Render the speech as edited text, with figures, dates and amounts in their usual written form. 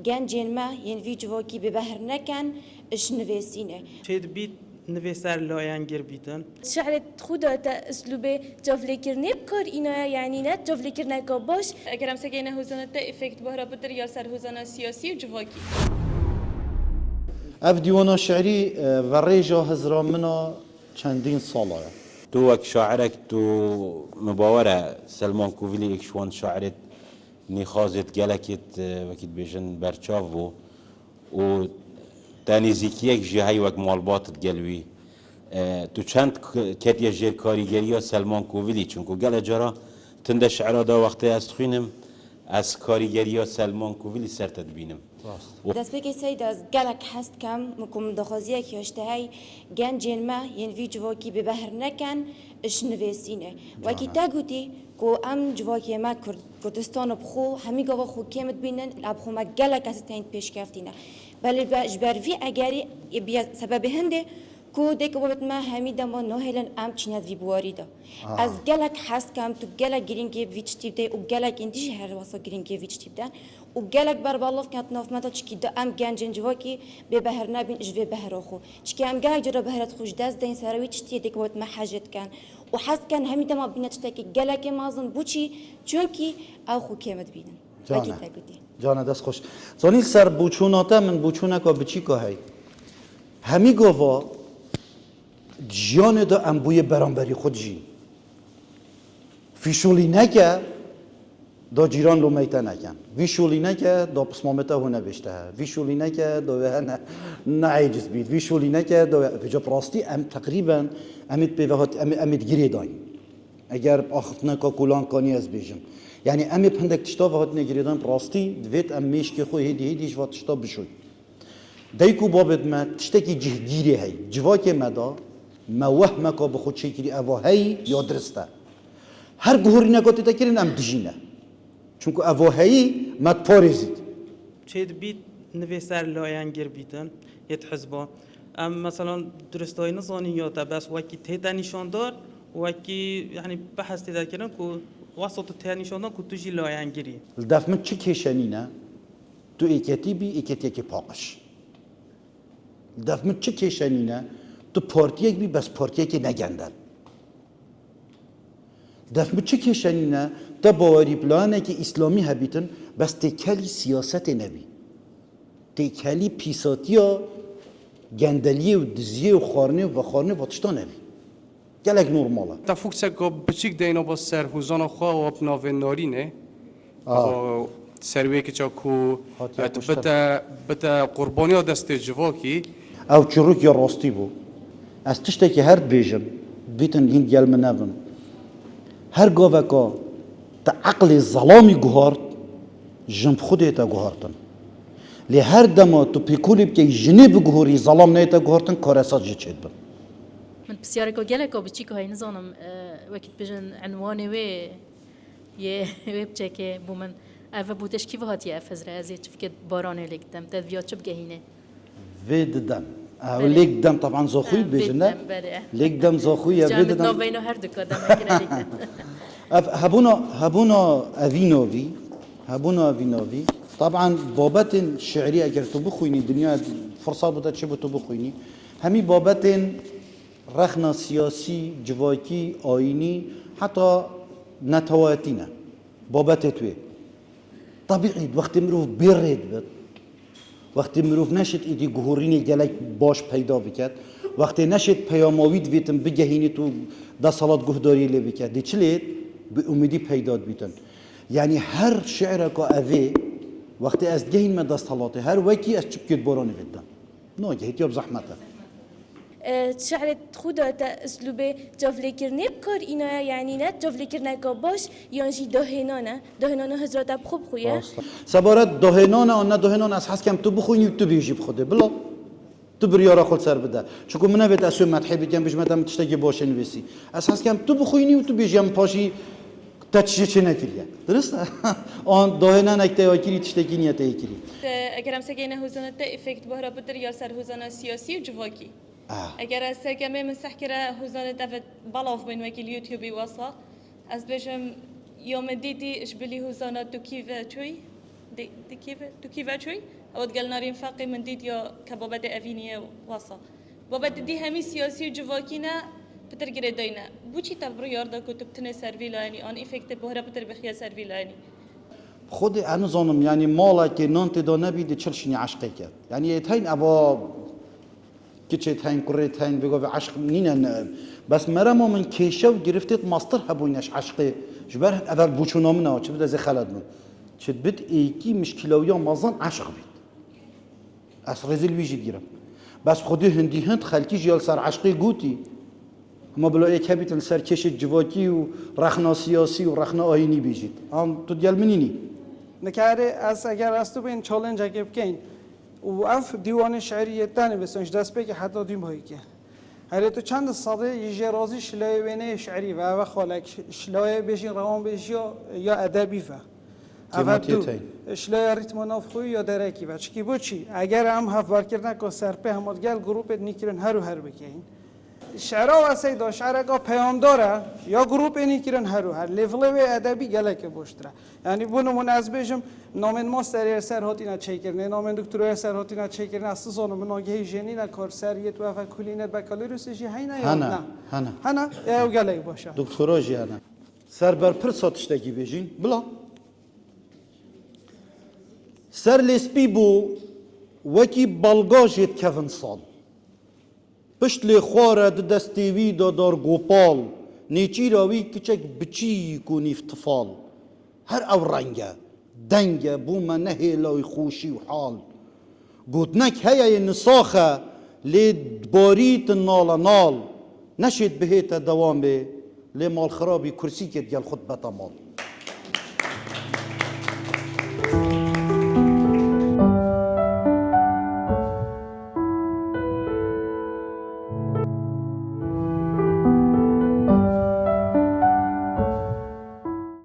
گنجین ما ین وی جواکی به بهر نکن اش نویسینه شید بیت نویسر لایان گر بیتن شعرت خدا تا اسلوب جافلکر نبکار اینا یعنی نه جافلکر نکا باش اگر هم سگینه هزانت افکت بهره بدر یا سر هزانه سیاسی و جواکی اف دیوانا شعری و ریجا هزرا منا چندین ساله تو وك شاعرك تو مباورة سلمان كوفيلي اكشوان شاعرت نخازت جلكت وكيت بيجن برچاف بو و تانيزيكيك جهي وك مالبات تجلوي تو چند كتيا جير كاريگريا سلمان كوفيلي چونكو جل جرا تند شعرا دا وقت استخوينم از كاريگريا سلمان كوفيلي سرتد بينم دست بگی سید از گلک هست کم مکم دخوازیه که اشتهی گنجین ما ین وی جواکی به بهر نکن اش نویسینه و کی تا گوتی کو ام جواکی ما کردستان بخو همی گوا خو کمت بینن لبخو ما گلک از تین پیش کفتینه بله بر وی اگری بیا سبب هنده کو دیک وقت ما همی دما نهلن ام چنید وی بواری دا از گلک هست کم تو گلک گرینگی ویچ تیب ده و گلک اندیش هر واسه گرینگی ویچ تیب ده و گلک بر بالله کات ناف متا چکی دا ام گنجن جواکی به بهر نبین اش به بهر خو چکی ام گلک جرا بهرت خوش دست دین سروی چتی دیک وقت ما حاجت کن و حس کن همی دما بینت تکی گلک مازن بوچی چونکی او خو کمت بینن جانه جانه دست خوش زانی سر بوچوناتا من بوچونه کا بچی کا هی همی گوا جیان دا انبوی برانبری خود جی فیشولی نکه دا جیران لو میته نکن ویشولی نکه دا پسمامتا هونه بشته ویشولی نکه دا نه عیجز بید ویشولی نکه دا ویجا پراستی ام تقریبا امید پیوهات امید گیری دایم اگر آخفتنا که کلان کانی از بیجم یعنی امید پندک تشتا وهات نگیری دایم پراستی دوید ام میش که خو هیدیش و تشتا بشوی دایکو بابد ما تشتکی جهگیری هی جواک مدا ما وهمك بخود شکری اوهی یا درسته هر گهوری نکاتی تکرین ام دجینه چونکو اوهی مد پارزید شید بیت نویسر لایان گر بیتن یت حزبا ام مثلا درستای نزانی یا تا بس وکی تیتا نشاندار وکی یعنی بحث تیتا کردن کو وسط تیتا نشاندار کو توجی لایان گیری الدف من چه کشانینه تو ایکتی بی ایکتی که پاقش الدف من چه کشانینه تو پارتیک بی بس پارتیک نگندن دفع چه کشانینه تا باوری پلانه که اسلامی هبیتن بس تکلی سیاست نبی تکلی پیساتیا گندلیه و دزیه و خارنه و تشتا نبی گلک نورماله تا فوکس که بچیک دینا با سرهوزان خواه و ناو نارینه و سروی که چاکو بتا قربانی ها دست جواکی او چروک یا راستی بو از تشتا که هر بیجم بیتن هین گل منابن هر گاوه که تا عقل ظلامی گوهارد جنب خوده تا گوهاردن لی هر دما تو پیکولی بکی جنب گوهری ظلام نیتا گوهاردن کارسات جه چید بن من بسیاره که گله که بچی که های نزانم وقت بجن عنوانه یه بچه که بو من اوه بودش کی وهاتی افزره ازی چفت که بارانه لکدم تدویات چه بگهینه وی ددم او لیک دم طبعا زاخوی بیجن نه لیک دم زاخوی وی جامد ددم نوینو هر دو کدام اگر لیکدم هبونا اویناوی طبعا بابت شعری اگر تو بخوینی دنیا فرصت بوده چه تو بخوینی همی بابت رخنا سیاسی جواکی آینی حتی نتواتینا بابت توی طبیعی وقتی مروف بیرید بد وقتی مروف نشد ایدی گهورینی گلک باش پیدا بکد وقتی نشد پیاماوید ویتم بگهینی تو دا صلات گهداری لی بکد دی چلید به امیدی پیدا بیتن یعنی هر شعر که اوی وقتی از گهین من دا صلاته هر وکی از چبکت بارانی بدن نه گهیت یا بزحمته شعرت خدا تا اسلوب جافلکر نبکار اینا یعنی نه جافلکر نکا باش یانجی دهنانه حضرت خوب خویه سبارت دهنان آن نه دهنان از حس کم تو بخوینی تو بیجی بخوده بلا تو بریارا خود سر بده چون من نبید اسم مدحی بگم بهش مدام تشتگی باشه نویسی از حس کم تو بخوینی و تو بیجی هم پاشی تچه چه نکریه درسته آن دهنان اکته یاکیری تشتگی نیته یکیری اگر هم سگینه هزانت افکت بهره بدر یا سر هزانه سیاسی و جواکی اگر از سگمه من سحکره هزانت افت بالاف بین وکیل یوتیوبی واسه از بجم یوم دیدی اش بلی هزانت دو کیف چوی دو كيف شوي او تقال نارين فاقي من ديد يا كبابات افينيه واسا بابات دي همي سياسي جواكينا بتر جريدينا بوشي تبرو ياردا كتب تنه سيرفي لاني ان افكت بهره بتر بخيا سيرفي لاني خود انا زانم یعنی مالا که نان تدا نبیده چلشنی عشقی کرد یعنی اتهین ابا کچه تهین کره تهین بگو عشق نینن بس مرا ما من کیشه و گرفتید ماستر هبوینش عشقی جبر اول بوچونامنا چه بده ز خلد من چه بد ایکی مشکلویا مازن عشق بید اس رزل ویجی گیرم بس خودی هندی هند خلکی جیال سر عشقی گوتی اما بلا یک هبیت سر کش جواکی و رخنا سیاسی و رخنا آینی بیجید آن تو دیال منینی نکاره از اگر از تو به این چالنج اگه بکن و اف دیوان شعری تنه بسنش دست بگه حتی دیم هایی که هر تو چند ساده یه رازی شلای وینه شعری و خالک شلای بشین روان بشی یا ادبی و اول تو شلای ریتم نافخوی یا درکی و چکی بود چی اگر هم هفت بار کردن که سرپه همادگل گروپ نیکرن هر بکین شعرها واسه داشت شعرها پیام داره یا گروپ نیکرن هر لیول ادبی گله که باشتره یعنی بونمون از بیشم نامن ماستر سر هاتی نچیکرنه نامن دکترای سر هاتی نچیکرنه اساسا من ناگهی جنی نکار سریت و فکولینت بکالوریوسشی هینا یا نه هنا یا گله باشه دکترا جیانا سر بر پر ساتشتگی بیجین بلا سر لسپی بو وکی بلگاجت کفن سال پشت لی خواره دستیوی دار گوپال نیچی راوی کچک بچی کنی افتفال هر او رنگه دنگه بو من نهیلای خوشی و حال گوتنک هیای نساخه لی باریت نال نال نشید بهیت دوام به لی مال خرابی کرسی که دیال خود بتا مال